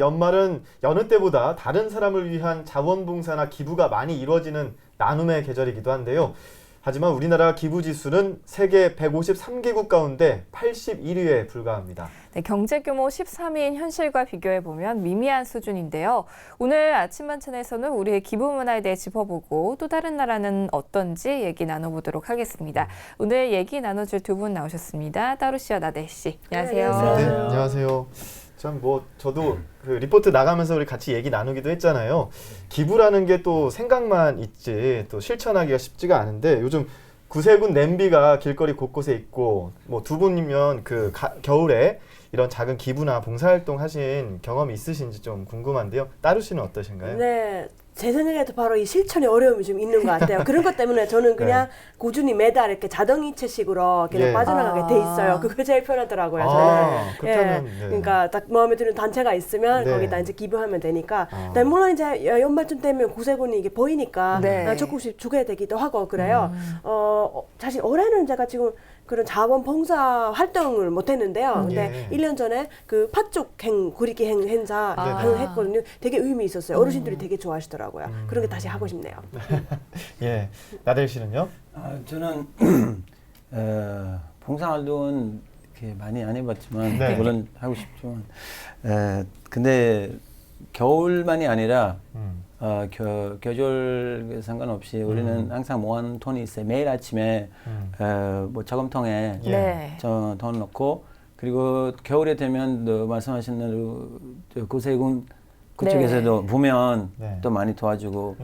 연말은 여느 때보다 다른 사람을 위한 자원봉사나 기부가 많이 이루어지는 나눔의 계절이기도 한데요. 하지만 우리나라 기부 지수는 세계 153개국 가운데 81위에 불과합니다. 네, 경제 규모 13위인 현실과 비교해보면 미미한 수준인데요. 오늘 아침 만찬에서는 우리의 기부 문화에 대해 짚어보고 또 다른 나라는 어떤지 얘기 나눠보도록 하겠습니다. 오늘 얘기 나눠줄 두 분 나오셨습니다. 따루 씨와 나대 씨. 안녕하세요. 네, 안녕하세요. 참 저도 그 리포트 나가면서 우리 같이 얘기 나누기도 했잖아요. 기부라는 게 또 생각만 있지 또 실천하기가 쉽지가 않은데 요즘 구세군 냄비가 길거리 곳곳에 있고 뭐 두 분이면 그 겨울에 이런 작은 기부나 봉사활동 하신 경험이 있으신지 좀 궁금한데요. 따루 씨는 어떠신가요? 네. 제 생각에도 바로 이 실천의 어려움이 좀 있는 것 같아요. 그런 것 때문에 저는 그냥 꾸준히 매달 이렇게 자동이체식으로 그냥 빠져나가게 돼 있어요. 그게 제일 편하더라고요. 저는. 그렇다면, 네. 그러니까 딱 마음에 드는 단체가 있으면 거기다 이제 기부하면 되니까. 물론 이제 연말쯤 되면 구세군이 이게 보이니까 조금씩 주게 되기도 하고 그래요. 사실 올해는 제가 지금 그런 자원봉사 활동을 못 했는데요. 근데 1년 전에 그 팥죽 구리기 행사 했거든요. 되게 의미 있었어요. 어르신들이 되게 좋아하시더라고요. 그런 게 다시 하고 싶네요. 예, 나델 씨는요? 저는 봉사활동은 이렇게 많이 안 해봤지만 물론 하고 싶지만 근데 겨울만이 아니라 계절 상관없이 우리는 항상 모아놓은 돈이 있어요. 매일 아침에 뭐 저금통에 돈 넣고 그리고 겨울에 되면 또 말씀하신 대로 구세군 그쪽에서도 보면 또 많이 도와주고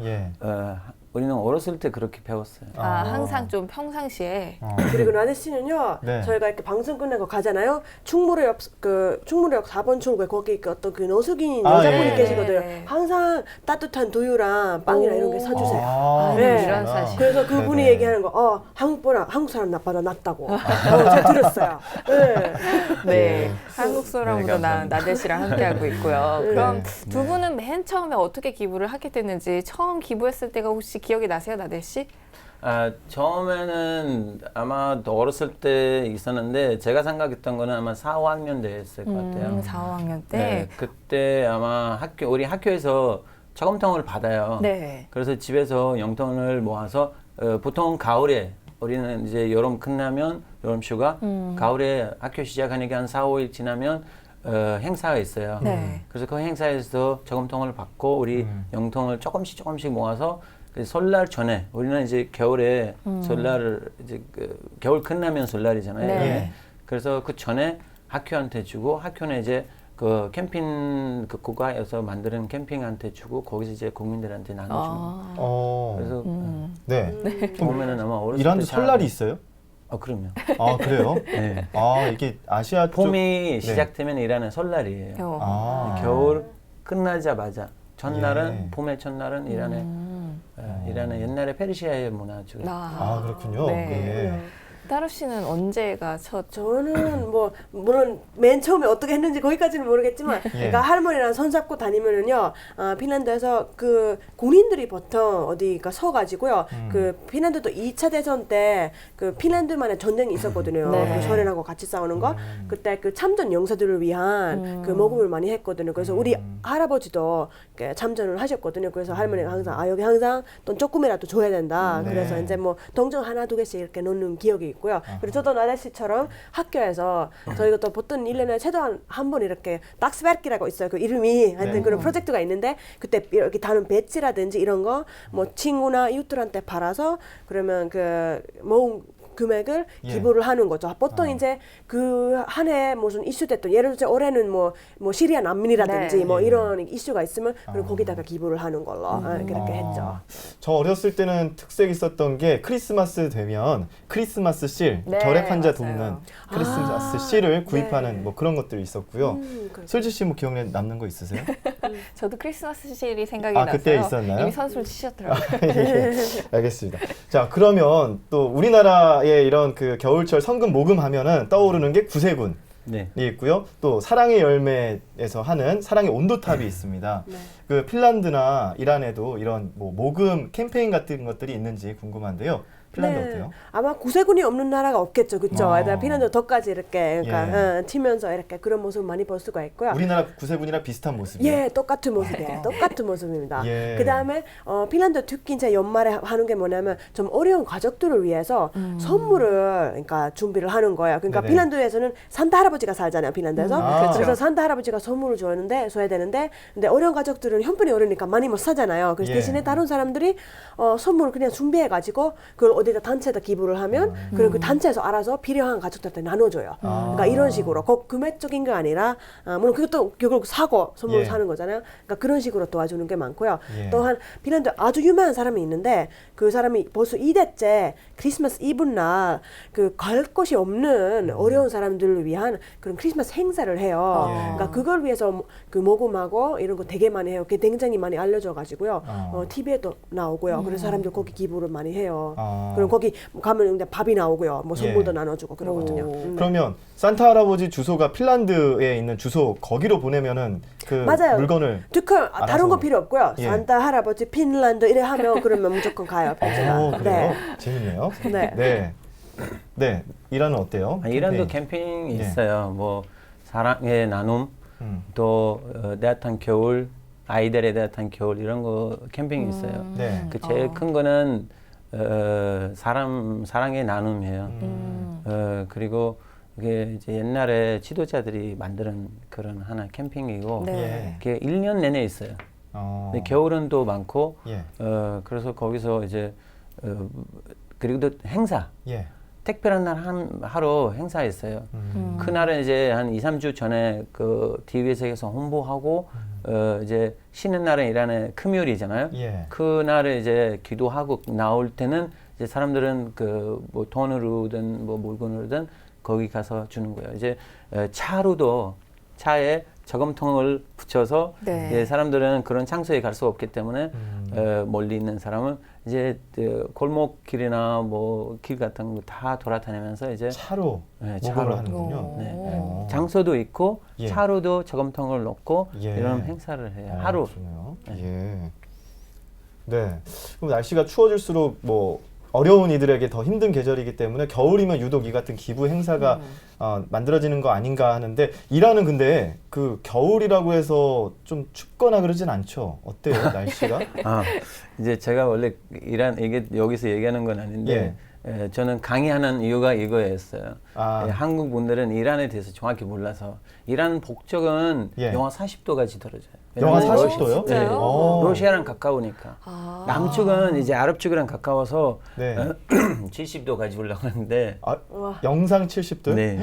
우리는 어렸을 때 그렇게 배웠어요. 항상 좀 평상시에. 그리고 나대 씨는요, 저희가 이렇게 방송 끝내고 가잖아요. 충무로역 4번 출구에 거기 어떤 그 노숙인 여자분이 계시거든요. 항상 따뜻한 두유랑 빵이랑 이런 게 사주세요. 이런 사실. 그래서 그분이 얘기하는 거, 한국 사람 나보다 낫다고. 제가 들었어요. 한국 사람보다 나은 나대 씨랑 함께하고 있고요. 그럼 두 분은 맨 처음에 어떻게 기부를 하게 됐는지, 처음 기부했을 때가 혹시 기억이 나세요, 나대 씨? 처음에는 아마 더 어렸을 때 있었는데 제가 생각했던 거는 아마 4, 5학년 때였을 것 같아요. 4, 5학년 때? 네, 그때 아마 우리 학교에서 저금통을 받아요. 그래서 집에서 용돈을 모아서 보통 가을에 우리는 이제 여름 끝나면 여름 휴가 가을에 학교 시작하니까 한 4, 5일 지나면 행사가 있어요. 그래서 그 행사에서 저금통을 받고 우리 용돈을 조금씩 모아서 설날 전에 우리는 이제 겨울에 설날을 이제 겨울 끝나면 설날이잖아요. 그래서 그 전에 학교한테 주고 학교는 이제 그 캠핑 그 국가에서 만드는 캠핑한테 주고 거기서 이제 국민들한테 나눠주고. 그래서 보면은 아마 어렸을 때 이란도 설날이 있어요? 그럼요. 그래요? 이게 아시아 쪽 봄이 시작되면 이란은 설날이에요. 겨울 끝나자마자 전날은 봄의 첫날은 이란의 옛날에 페르시아의 문화 쪽에. 그렇군요. 따루 씨는 언제가 저는 물론 맨 처음에 어떻게 했는지 거기까지는 모르겠지만 그러니까 할머니랑 손잡고 다니면은요 핀란드에서 그 군인들이 보통 어디가 서가지고요 그 핀란드도 2차 대전 때 그 핀란드만의 전쟁이 있었거든요. 그 소련하고 같이 싸우는 거 그때 그 참전 용사들을 위한 그 모금을 많이 했거든요. 그래서 우리 할아버지도 참전을 하셨거든요. 그래서 할머니가 항상 여기 항상 돈 조금이라도 줘야 된다. 그래서 이제 뭐 동전 하나 두 개씩 이렇게 놓는 기억이 있고요. 그리고 저도 나대 씨처럼 학교에서 저희가 또 보통 1년에 최소한 한 번 이렇게 딱스베르키라고 있어요. 그 이름이 하여튼 그런 프로젝트가 있는데 그때 이렇게 다른 배지라든지 이런 거 뭐 친구나 이웃들한테 팔아서 그러면 그 모은 금액을 기부를 하는 거죠. 보통 이제 그 한 해 무슨 이슈됐던 예를 들어 올해는 뭐 시리아 난민이라든지 뭐 이런 이슈가 있으면 그럼 거기다가 기부를 하는 걸로 그렇게 했죠. 저 어렸을 때는 특색 있었던 게 크리스마스 되면 크리스마스 실, 결핵 환자 돕는 크리스마스 실을 구입하는 뭐 그런 것들이 있었고요. 솔지 씨 뭐 기억에 남는 거 있으세요? 저도 크리스마스 실이 생각이 나서요. 그때 있었나요? 이미 선수를 치셨더라고요. 알겠습니다. 자, 그러면 또 우리나라의 이런 그 겨울철 성금 모금하면은 떠오르는 게 구세군이 있고요. 또 사랑의 열매에서 하는 사랑의 온도탑이 있습니다. 그 핀란드나 이란에도 이런 뭐 모금 캠페인 같은 것들이 있는지 궁금한데요. 핀란드 어때요? 아마 구세군이 없는 나라가 없겠죠, 그렇죠? 아. 핀란드 덕까지 이렇게 그러니까 튀면서 이렇게 그런 모습 많이 볼 수가 있고요. 우리나라 구세군이랑 비슷한 모습이에요. 예, 똑같은 모습이에요. 똑같은 모습입니다. 예. 그 다음에 핀란드 특히 이제 연말에 하는 게 뭐냐면 좀 어려운 가족들을 위해서 선물을 그러니까 준비를 하는 거예요. 그러니까 네네. 핀란드에서는 산타 할아버지가 살잖아요, 핀란드에서. 그렇죠. 그래서 산타 할아버지가 선물을 줘야 되는데, 근데 어려운 가족들은 형편이 어려우니까 많이 못 사잖아요. 그래서 예. 대신에 다른 사람들이 선물을 그냥 준비해가지고 그걸 어디다 단체에다 기부를 하면 그럼 그 단체에서 알아서 필요한 가족들한테 나눠줘요. 그러니까 이런 식으로 꼭 금액적인 게 아니라 물론 그것도 결국 사고 선물을 예. 사는 거잖아요. 그러니까 그런 식으로 도와주는 게 많고요. 예. 또한 핀란드 아주 유명한 사람이 있는데 그 사람이 벌써 2대째 크리스마스 이브 날 그 갈 곳이 없는 어려운 사람들을 위한 그런 크리스마스 행사를 해요. 예. 그러니까 그걸 위해서 그 모금하고 이런 거 되게 많이 해요. 그게 굉장히 많이 알려져 가지고요. TV에도 나오고요. 그래서 사람들 거기 기부를 많이 해요. 그리고 거기 가면 근데 밥이 나오고요. 뭐 선물도 예. 나눠주고 그러거든요. 그러면 산타 할아버지 주소가 핀란드에 있는 주소 거기로 보내면은 그 맞아요. 물건을 다른 알아서. 거 필요 없고요. 예. 산타 할아버지 핀란드 이래 하면 그러면 무조건 가요. 편지가. 그래요? 재밌네요. 네. 네. 네. 이란은 어때요? 이란도 캠페인. 캠핑 예. 있어요. 뭐 사랑의 나눔, 또 따뜻한 겨울, 아이들에 따뜻한 겨울 이런 거 캠핑이 있어요. 네. 그 제일 큰 거는 사랑의 나눔이에요. 그리고 이게 이제 옛날에 지도자들이 만드는 그런 하나 캠핑이고 네. 그게 1년 내내 있어요. 근데 겨울은 또 많고 예. 그래서 거기서 이제 그리고 또 행사 예. 특별한 날 하루 행사했어요. 그날은 이제 한 2, 3주 전에 그 TV에서 홍보하고 이제 쉬는 날은 이란의 금요일이잖아요. 예. 그날에 이제 기도하고 나올 때는 이제 사람들은 그 뭐 돈으로든 뭐 물건으로든 거기 가서 주는 거예요. 이제 차로도 차에 저금통을 붙여서 네. 이제 사람들은 그런 장소에 갈 수 없기 때문에 멀리 있는 사람은 이제 골목길이나 뭐 길 같은 거 다 돌아다니면서 이제 차로 네, 모금을 차로. 하는군요. 네. 장소도 있고 예. 차로도 저금통을 놓고 예. 이런 행사를 해요. 하루. 그러네요. 예. 네. 그럼 날씨가 추워질수록 뭐 어려운 이들에게 더 힘든 계절이기 때문에 겨울이면 유독 이 같은 기부 행사가 만들어지는 거 아닌가 하는데 이란은 근데 그 겨울이라고 해서 좀 춥거나 그러진 않죠. 어때요 날씨가? 이제 제가 원래 이란 이게 여기서 얘기하는 건 아닌데 저는 강의하는 이유가 이거였어요. 한국 분들은 이란에 대해서 정확히 몰라서 이란 북쪽은 영하 40도까지 떨어져요. 영하 40도요? 네. 러시아랑 가까우니까. 남쪽은 이제 아랍 쪽이랑 가까워서 네. 70도까지 올라가는데 영상 70도요? 네.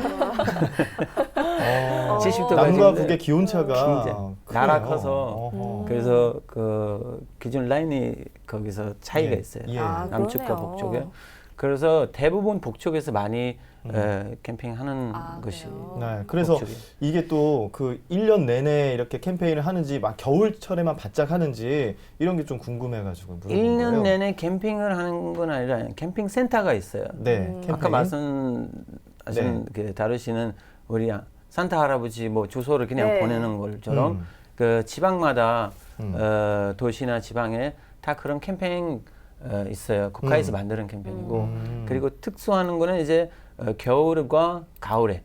70도까지 남과 북의 기온차가 나라 커서 그래서 그 기준 라인이 거기서 차이가 있어요. 예. 남쪽과 그러네요. 북쪽에. 그래서 대부분 북쪽에서 많이 캠핑하는 것이. 네, 그래서 북쪽이. 이게 또 그 1년 내내 이렇게 캠페인을 하는지 막 겨울철에만 바짝 하는지 이런 게 좀 궁금해가지고 물어본 1년 거예요. 내내 캠핑을 하는 건 아니라 캠핑 센터가 있어요. 네, 캠페인. 아까 말씀하신 그 다루시는 우리 산타 할아버지 뭐 주소를 그냥 네. 보내는 것처럼 그 지방마다 도시나 지방에 다 그런 캠페인 있어요. 국가에서 만드는 캠페인이고 그리고 특수한 거는 이제 겨울과 가을에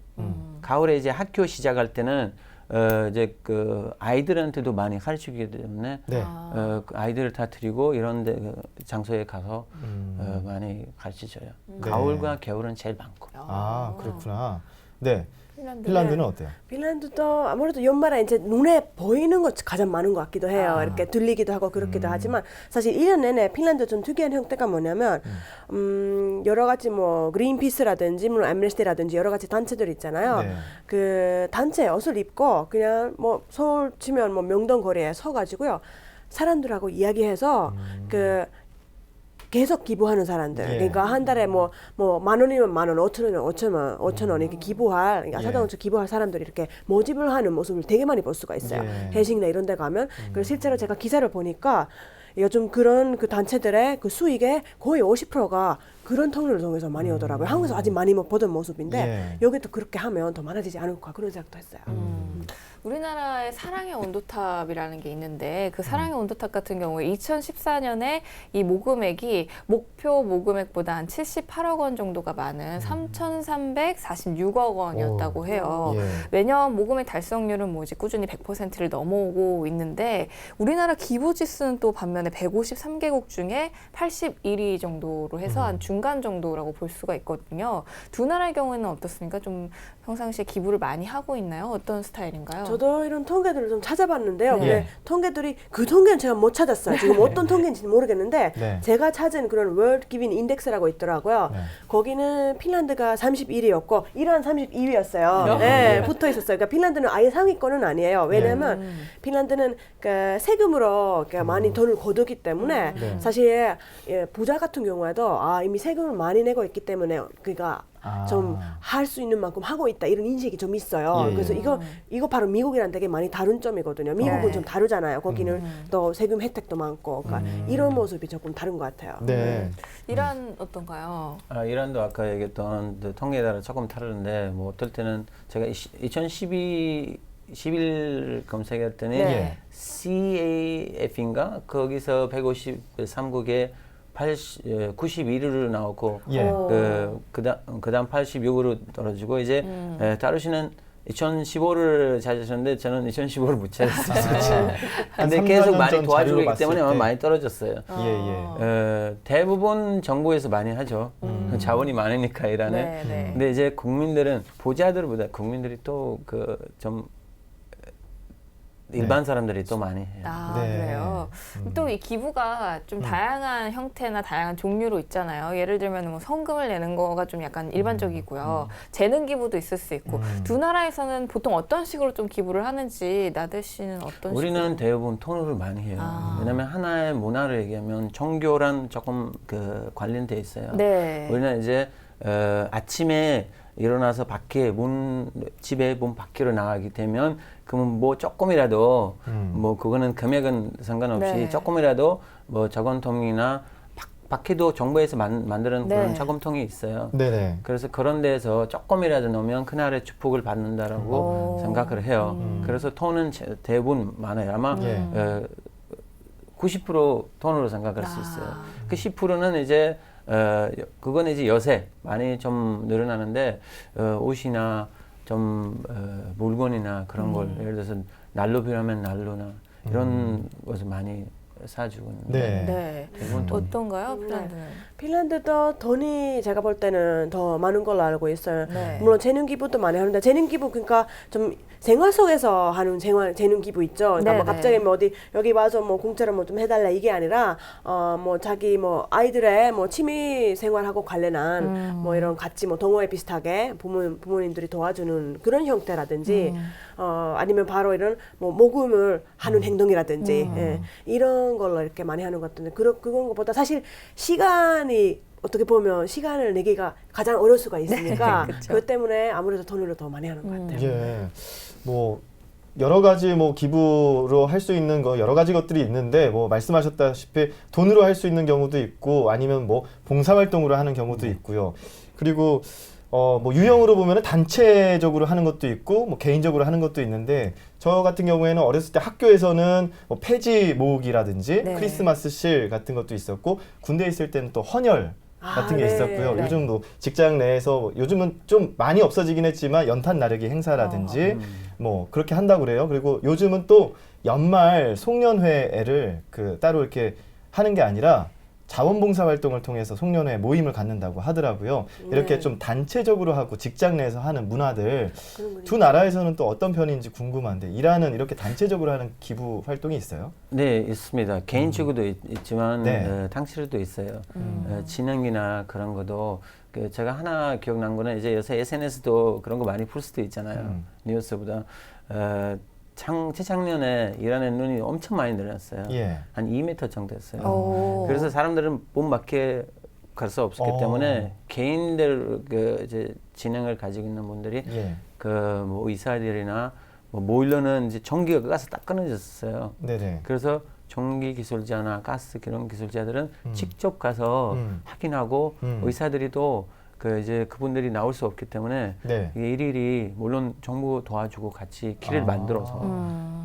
가을에 이제 학교 시작할 때는 이제 그 아이들한테도 많이 가르치기 때문에 네. 그 아이들을 다 드리고 이런 데 장소에 가서 많이 가르치줘요. 가을과 겨울은 제일 많고. 아, 그렇구나. 네. 핀란드는 어때요? 핀란드도 아무래도 연말에 이제 눈에 보이는 것 가장 많은 것 같기도 해요. 이렇게 들리기도 하고 그렇기도 하지만 사실 1년 내내 핀란드 좀 특이한 형태가 뭐냐면 여러 가지 뭐 그린피스라든지 물론 애므네스티라든지 여러 가지 단체들 있잖아요. 네. 그 단체 옷을 입고 그냥 뭐 서울 치면 뭐 명동 거리에 서가지고요 사람들하고 이야기해서 그 계속 기부하는 사람들. 예. 그러니까 한 달에 뭐 10,000원이면 10,000원, 5,000원이면 5,000원 이렇게 기부할, 그러니까 사당원처 기부할 사람들이 이렇게 모집을 하는 모습을 되게 많이 볼 수가 있어요. 예. 회식이나 이런 데 가면. 그래서 실제로 제가 기사를 보니까 요즘 그런 그 단체들의 그 수익의 거의 50%가 그런 통로를 통해서 많이 오더라고요. 한국에서 아직 많이 못 보던 모습인데 예. 여기도 그렇게 하면 더 많아지지 않을까 그런 생각도 했어요. 우리나라의 사랑의 온도탑이라는 게 있는데 그 사랑의 온도탑 같은 경우에 2014년에 이 모금액이 목표 모금액보다 한 78억 원 정도가 많은 3,346억 원이었다고 해요. 예. 매년 모금액 달성률은 뭐 이제 꾸준히 100%를 넘어오고 있는데 우리나라 기부 지수는 또 반면에 153개국 중에 81위 정도로 해서 한 중간 정도라고 볼 수가 있거든요. 두 나라의 경우에는 어떻습니까? 좀 평상시에 기부를 많이 하고 있나요? 어떤 스타일인가요? 저도 이런 통계들을 좀 찾아봤는데요. 네. 근데 통계들이 그 통계는 제가 못 찾았어요. 지금 어떤 통계인지 모르겠는데 네. 제가 찾은 그런 월드 기빈 인덱스라고 있더라고요. 네. 거기는 핀란드가 31위였고 이란 32위였어요. 네. 붙어 있었어요. 그러니까 핀란드는 아예 상위권은 아니에요. 왜냐하면 핀란드는 그러니까 세금으로 그러니까 많이 돈을 거두기 때문에 네. 사실 부자 같은 경우에도 이미 세금을 많이 내고 있기 때문에 그러니까 좀 할 수 있는 만큼 하고 있다 이런 인식이 좀 있어요. 예. 그래서 이거 바로 미국이랑 되게 많이 다른 점이거든요. 미국은 네. 좀 다르잖아요. 거기는 또 세금 혜택도 많고 그러니까 이런 모습이 조금 다른 것 같아요. 네. 이란 어떤가요? 이란도 아까 얘기했던 그 통계에 따라 조금 다른데 뭐 어떨 때는 제가 2011 검색했더니 네. CAF인가 거기서 153국에 91위로 나오고 예. 그다음 86으로 떨어지고 이제 다루시는 2015를 찾으셨는데 저는 2015를 못 찾았어요. 근데 한 계속 3-4년 많이 전 도와주고 자료로 있기 때문에 봤을 때. 많이 떨어졌어요. 예. 대부분 정부에서 많이 하죠. 자원이 많으니까 이란은. 네, 네. 근데 이제 국민들은 보좌들보다 국민들이 또 그 좀 일반 사람들이 또 많이 해요. 네. 그래요. 또 이 기부가 좀 다양한 형태나 다양한 종류로 있잖아요. 예를 들면 뭐 성금을 내는 거가 좀 약간 일반적이고요. 재능 기부도 있을 수 있고 두 나라에서는 보통 어떤 식으로 좀 기부를 하는지 나들 씨는 어떤 우리는 식으로? 대부분 통으로 많이 해요. 왜냐하면 하나의 문화를 얘기하면 종교랑 조금 그 관련돼 있어요. 네. 우리는 이제 아침에 일어나서 집에 문 밖으로 나가게 되면 그러면 뭐 조금이라도 뭐 그거는 금액은 상관없이 네. 조금이라도 뭐 저금통이나 밖에도 정부에서 만드는 네. 그런 저금통이 있어요. 네네. 그래서 그런 데서 조금이라도 넣으면 그날의 축복을 받는다라고 생각을 해요. 그래서 돈은 대부분 많아요. 아마 예. 90% 돈으로 생각할 수 있어요. 그 10%는 이제 그건 이제 요새 많이 좀 늘어나는데 옷이나 좀 물건이나 그런 걸 예를 들어서 난로 필요하면 난로나 이런 것을 많이 사주고 있는데 네. 네. 대부분 돈. 어떤가요, 핀란드는? 핀란드도 돈이 제가 볼 때는 더 많은 걸로 알고 있어요. 네. 물론 재능 기부도 많이 하는데 재능 기부 그러니까 좀 생활 속에서 하는 재능 기부 있죠. 그러니까 뭐 네, 갑자기 네. 뭐 어디 여기 와서 뭐 공짜로 뭐 좀 해달라 이게 아니라 뭐 자기 뭐 아이들의 뭐 취미 생활하고 관련한 뭐 이런 같이 뭐 동호회 비슷하게 부모님들이 도와주는 그런 형태라든지 아니면 바로 이런 뭐 모금을 하는 행동이라든지 이런 걸로 이렇게 많이 하는 것 같은데 그런 것보다 사실 시간이 어떻게 보면 시간을 내기가 가장 어려울 수가 있으니까 네, 그쵸. 그것 때문에 아무래도 돈으로 더 많이 하는 것 같아요. 예. 뭐 여러 가지 뭐 기부로 할 수 있는 거 여러 가지 것들이 있는데 뭐 말씀하셨다시피 돈으로 할 수 있는 경우도 있고 아니면 뭐 봉사 활동으로 하는 경우도 있고요. 그리고 뭐 유형으로 보면은 단체적으로 하는 것도 있고 뭐 개인적으로 하는 것도 있는데 저 같은 경우에는 어렸을 때 학교에서는 뭐 폐지 모으기라든지 네. 크리스마스 실 같은 것도 있었고 군대에 있을 때는 또 헌혈 같은 게 네. 있었고요. 네. 요즘도 직장 내에서 요즘은 좀 많이 없어지긴 했지만 연탄 나르기 행사라든지 뭐 그렇게 한다고 그래요. 그리고 요즘은 또 연말 송년회를 따로 이렇게 하는 게 아니라 자원봉사 활동을 통해서 송년회 모임을 갖는다고 하더라고요. 이렇게 네. 좀 단체적으로 하고 직장 내에서 하는 문화들 그런 거 두 나라에서는 또 어떤 편인지 궁금한데 이란은 이렇게 단체적으로 하는 기부 활동이 있어요? 네, 있습니다. 개인적으로도 있지만 네. 당시로도 있어요. 진흥이나 그런 것도 제가 하나 기억난 거는 이제 요새 SNS도 그런 거 많이 풀 수도 있잖아요. 뉴스보다 재작년에 이란의 눈이 엄청 많이 늘었어요. 예. 한 2m 정도 됐어요. 오. 그래서 사람들은 몸 밖에 갈 수 없었기 때문에 개인들 이제 지능을 가지고 있는 분들이 예. 뭐 의사들이나 뭐 보일러는 이제 전기가 가서 딱 끊어졌어요. 네네. 그래서 전기 기술자나 가스 그런 기술자들은 직접 가서 확인하고 의사들이 또 그 이제 그분들이 나올 수 없기 때문에 네. 이게 일일이 물론 정부 도와주고 같이 길을 만들어서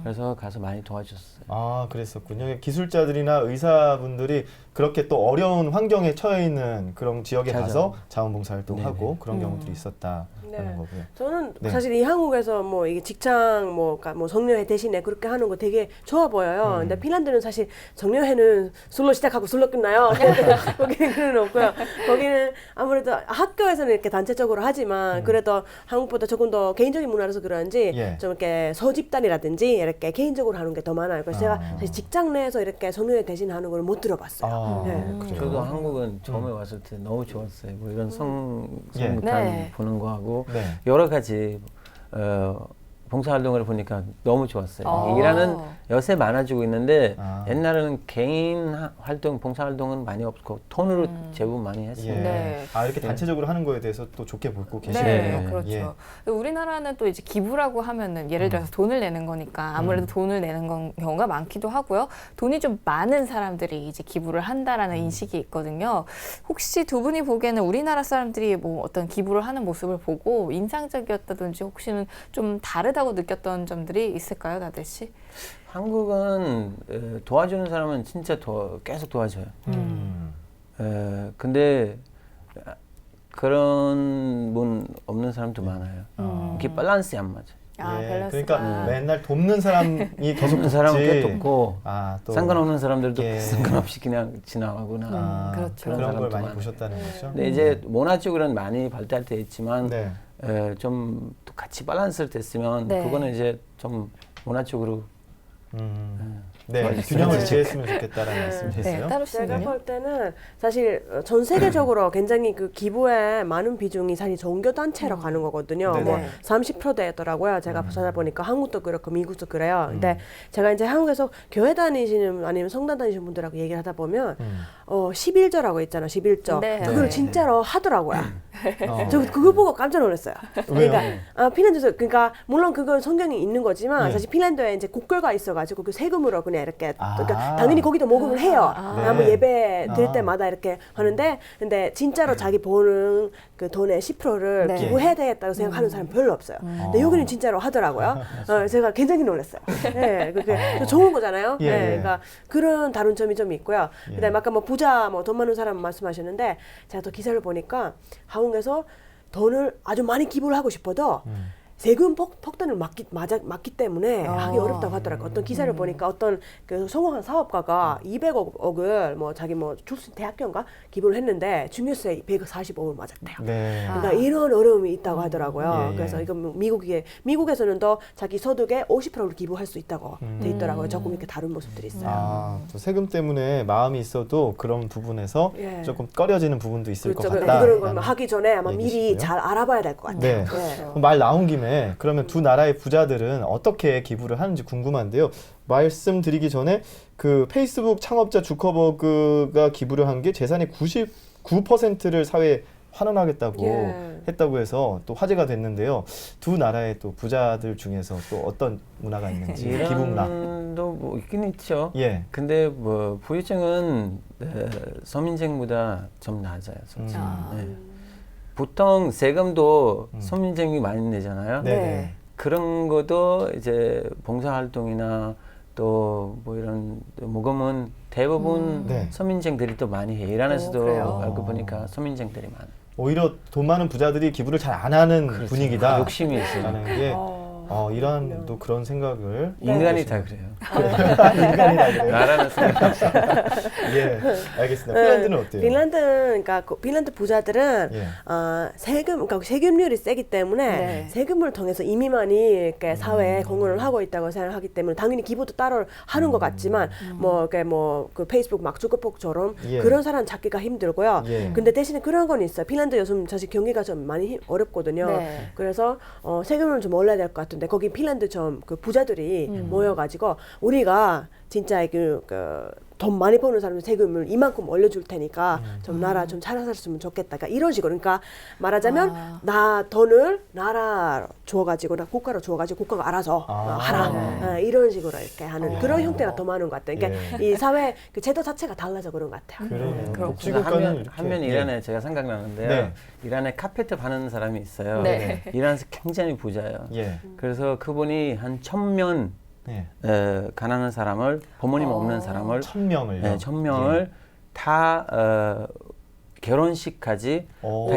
그래서 가서 많이 도와줬어요. 아, 그랬었군요. 기술자들이나 의사분들이 그렇게 또 어려운 환경에 처해 있는 그런 지역에 맞아요. 가서 자원봉사활동하고 네네. 그런 경우들이 있었다는 네. 거고요. 저는 네. 사실 이 한국에서 뭐 이게 직장 그러니까 뭐 성년회 대신에 그렇게 하는 거 되게 좋아 보여요. 근데 핀란드는 사실 성년회는 술로 시작하고 술로 끝나요. 거기는 그런 없고요. 거기는 아무래도 학교에서는 이렇게 단체적으로 하지만 그래도 한국보다 조금 더 개인적인 문화라서 그런지 예. 좀 이렇게 소집단이라든지 이렇게 개인적으로 하는 게 더 많아요. 그래서 제가 사실 직장 내에서 이렇게 성년회 대신 하는 걸 못 들어봤어요. 네. 그래요? 저도 한국은 처음에 왔을 때 너무 좋았어요. 뭐 이런 성탄 네. 보는 거 하고 네. 여러 가지 봉사활동을 보니까 너무 좋았어요. 일하는 요새 많아지고 있는데 옛날에는 개인 활동, 봉사활동은 많이 없고 돈으로 제법 많이 했어요. 예. 네. 아, 이렇게 단체적으로 하는 거에 대해서 또 좋게 보고 계시네요. 네, 그렇죠. 예. 우리나라는 또 이제 기부라고 하면은 예를 들어서 돈을 내는 거니까 아무래도 돈을 내는 경우가 많기도 하고요. 돈이 좀 많은 사람들이 이제 기부를 한다라는 인식이 있거든요. 혹시 두 분이 보기에는 우리나라 사람들이 뭐 어떤 기부를 하는 모습을 보고 인상적이었다든지 혹시는 좀 다르다고 느꼈던 점들이 있을까요, 나들 씨? 한국은 도와주는 사람은 진짜 계속 도와줘요. 근데 그런 분 없는 사람도 많아요. 이게 밸런스이 안 맞아요. 아, 예, 밸런스가. 그러니까 맨날 돕는 사람이 계속 돕는 사람은 돕지. 꽤 돕고 아, 또 상관없는 사람들도 예. 상관없이 그냥 지나가거나 그렇죠. 그런 걸 사람도 많이 많아요. 보셨다는 거죠. 근데 이제 문화적으로는 많이 발달돼 있지만 네. 좀 같이 밸런스를 됐으면 네. 그거는 이제 좀 문화적으로 네, 균형을 지었으면 좋겠다라는 말씀이셨어요. 네, 따로 씨는요? 제가 볼 때는 사실 전 세계적으로 굉장히 그 기부에 많은 비중이 사실 종교 단체로 가는 거거든요. 네네. 뭐 30% 되더라고요. 제가 찾아보니까 한국도 그렇고 미국도 그래요. 근데 제가 이제 한국에서 교회 다니시는 아니면 성당 다니시는 분들하고 얘기를 하다 보면 11조라고 있잖아. 11조. 네. 그걸 네. 진짜로 하더라고요. 저 그거 보고 깜짝 놀랐어요. 그러니까 핀란드에서 그러니까 물론 그건 성경이 있는 거지만 예. 사실 핀란드에 이제 국교가 있어가지고 그 세금으로 그냥 이렇게 아. 그러니까 당연히 거기도 모금을 해요. 네. 뭐 예배 드릴 아. 때마다 이렇게 하는데 근데 진짜로 자기 버는 그 돈의 10%를 네. 기부해야 되겠다고 생각하는 사람 별로 없어요. 근데 여기는 진짜로 하더라고요. 제가 굉장히 놀랐어요. 네, 그게 좋은 거잖아요. 예. 네, 그러니까 그런 다른 점이 좀 있고요. 예. 그다음에 아까 뭐 부자 뭐 돈 많은 사람 말씀하셨는데 제가 또 기사를 보니까 한국에서 돈을 아주 많이 기부를 하고 싶어도 세금 폭탄을 맞기 때문에 하기 어렵다고 하더라고요. 어떤 기사를 보니까 어떤 그 성공한 사업가가 200억을 뭐 자기 뭐 출신 대학교인가 기부를 했는데 증여세 145을 맞았대요. 네. 그러니까 이런 어려움이 있다고 하더라고요. 예, 예. 그래서 이건 미국에서는 더 자기 소득의 50%를 기부할 수 있다고 돼 있더라고요. 조금 이렇게 다른 모습들이 있어요. 아, 또 세금 때문에 마음이 있어도 그런 부분에서 예. 조금 꺼려지는 부분도 있을 그렇죠. 것 같다. 그런 걸 하기 전에 아마 미리 얘기시고요. 잘 알아봐야 될 것 같아요. 네. 네. 말 나온 김에 그러면 두 나라의 부자들은 어떻게 기부를 하는지 궁금한데요. 말씀드리기 전에 그 페이스북 창업자 주커버그가 기부를 한 게 재산의 99%를 사회에 환원하겠다고 예. 했다고 해서 또 화제가 됐는데요. 두 나라의 또 부자들 중에서 또 어떤 문화가 있는지 기부 문화. 이란도 뭐 있긴 있죠. 예. 근데 뭐 부유층은 서민층보다 좀 낮아요. 솔직히. 네. 보통 세금도 서민층이 많이 내잖아요. 네. 그런 것도 이제 봉사활동이나 또 뭐 이런 모금은 대부분 네. 서민층들이 또 많이 해요. 이란에서도 그래요? 알고 보니까 서민층들이 많아요. 오히려 돈 많은 부자들이 기부를 잘 안 하는 그렇죠. 분위기다. 욕심이 있어요. 라는 게 이란도 그런 생각을 인간이 다 그래요. 인간이 다 그래요. 나라는 생각. 예, 알겠습니다. 핀란드는 어때요? 그러니까 핀란드 부자들은 예. 그러니까 세금률이 세기 때문에 네. 세금을 통해서 이미 많이 이렇게 사회에 공헌을 하고 있다고 생각하기 때문에 당연히 기부도 따로 하는 것 같지만 그 페이스북 막 주커복처럼 예. 그런 사람 찾기가 힘들고요. 예. 근데 대신에 그런 건 있어요. 핀란드 요즘 사실 경기가 좀 많이 어렵거든요. 네. 그래서 세금을 좀 올려야 될 것 같은데 거기 핀란드 좀 그 부자들이 모여가지고 우리가 진짜 그 돈 많이 버는 사람들 세금을 이만큼 올려줄 테니까 좀 나라 좀 잘 살았으면 좋겠다. 그러니까 이런 식으로. 그러니까 말하자면 나 돈을 나라 주어가지고 나 국가로 주어가지고 국가가 알아서 하라. 이런 식으로 이렇게 하는 그런 형태가 더 많은 것 같아요. 그러니까 이 사회 그 제도 자체가 달라져 그런 것 같아요. 그러네요. 그래서 한면 이란에 제가 생각나는데요. 네. 이란에 카페트 파는 사람이 있어요. 네. 이란에서 굉장히 부자예요. 예. 그래서 그분이 한 1,000명 예. 가난한 사람을 부모님 없는 사람을 1,000명을요. 네, 1,000명을 다 결혼식까지 오. 다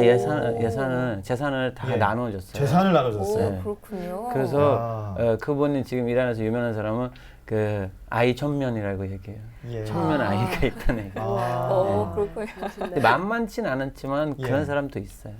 재산을 다 예. 나눠줬어요. 재산을 나눠줬어요. 네. 그렇군요. 그래서 그분이 지금 이란에서 유명한 사람은 그 아이 1,000명이라고 얘기해요. 예. 1,000명 아이가 있다는 얘기예요. 그렇군요. 근데 만만치 않았지만 예. 그런 사람도 있어요.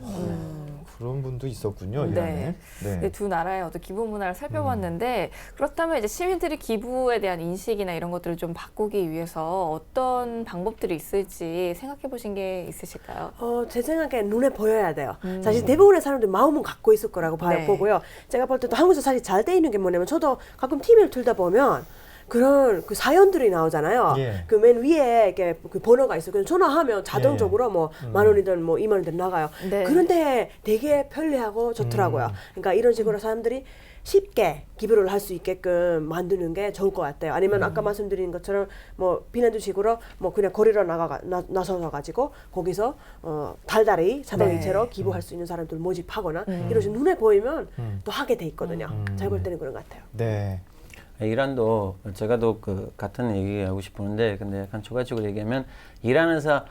그런 분도 있었군요. 네. 이란에. 네, 두 나라의 어떤 기부 문화를 살펴봤는데 그렇다면 이제 시민들이 기부에 대한 인식이나 이런 것들을 좀 바꾸기 위해서 어떤 방법들이 있을지 생각해 보신 게 있으실까요? 제 생각에 눈에 보여야 돼요. 사실 대부분의 사람들이 마음은 갖고 있을 거라고 네. 보고요. 제가 볼 때도 한국에서 사실 잘 돼 있는 게 뭐냐면 저도 가끔 TV를 틀다 보면 그런 그 사연들이 나오잖아요. 예. 그 맨 위에 이렇게 그 번호가 있어요. 그래서 전화하면 자동적으로 뭐 10,000원이든 뭐 20,000원이든 나가요. 네. 그런데 되게 편리하고 좋더라고요. 그러니까 이런 식으로 사람들이 쉽게 기부를 할 수 있게끔 만드는 게 좋을 것 같아요. 아니면 아까 말씀드린 것처럼 뭐 핀란드식으로 뭐 그냥 거리로 나서서 가지고 거기서 달달이 자동이체로 기부할 수 있는 사람들 모집하거나 이런 식으로 눈에 보이면 또 하게 돼 있거든요. 잘 볼 때는 그런 것 같아요. 네. 이란도 제가 또 그 같은 얘기하고 싶었는데 근데 약간 추가적으로 얘기하면 이란에서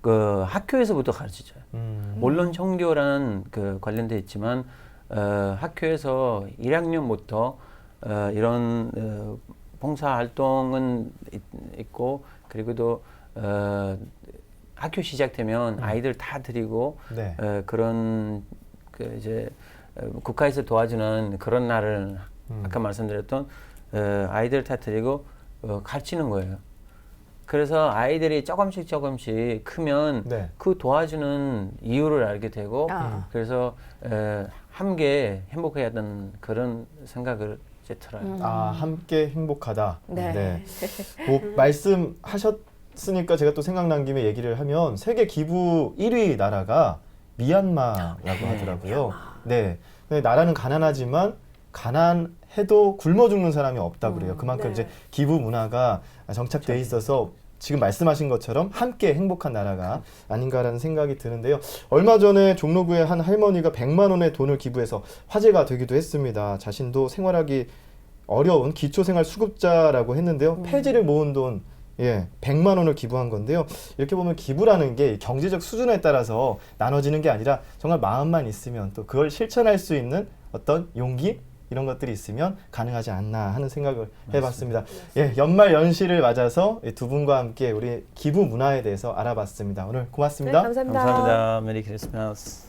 그 학교에서부터 가르치죠. 물론 종교랑 그 관련돼 있지만 학교에서 1학년부터 이런 봉사 활동은 있고 그리고 또 학교 시작되면 아이들 다 드리고 네. 그런 그 이제 국가에서 도와주는 그런 날을 아까 말씀드렸던 아이들 다 드리고 가르치는 거예요. 그래서 아이들이 조금씩 크면 네. 그 도와주는 이유를 알게 되고 그래서 함께 행복해야 하는 그런 생각을 이제 들어요. 함께 행복하다. 네. 뭐 말씀하셨으니까 제가 또 생각난 김에 얘기를 하면 세계 기부 1위 나라가 미얀마라고 하더라고요. 네. 근데 나라는 가난하지만 가난해도 굶어 죽는 사람이 없다고 그래요. 그만큼 이제 기부 문화가 정착돼 있어서 지금 말씀하신 것처럼 함께 행복한 나라가 아닌가라는 생각이 드는데요. 얼마 전에 종로구의 한 할머니가 100만 원의 돈을 기부해서 화제가 되기도 했습니다. 자신도 생활하기 어려운 기초생활수급자라고 했는데요. 폐지를 모은 돈 100만 원을 기부한 건데요. 이렇게 보면 기부라는 게 경제적 수준에 따라서 나눠지는 게 아니라 정말 마음만 있으면 또 그걸 실천할 수 있는 어떤 용기 이런 것들이 있으면 가능하지 않나 하는 생각을 해봤습니다. 예, 연말 연시를 맞아서 두 분과 함께 우리 기부 문화에 대해서 알아봤습니다. 오늘 고맙습니다. 네, 감사합니다. 감사합니다. 메리 크리스마스.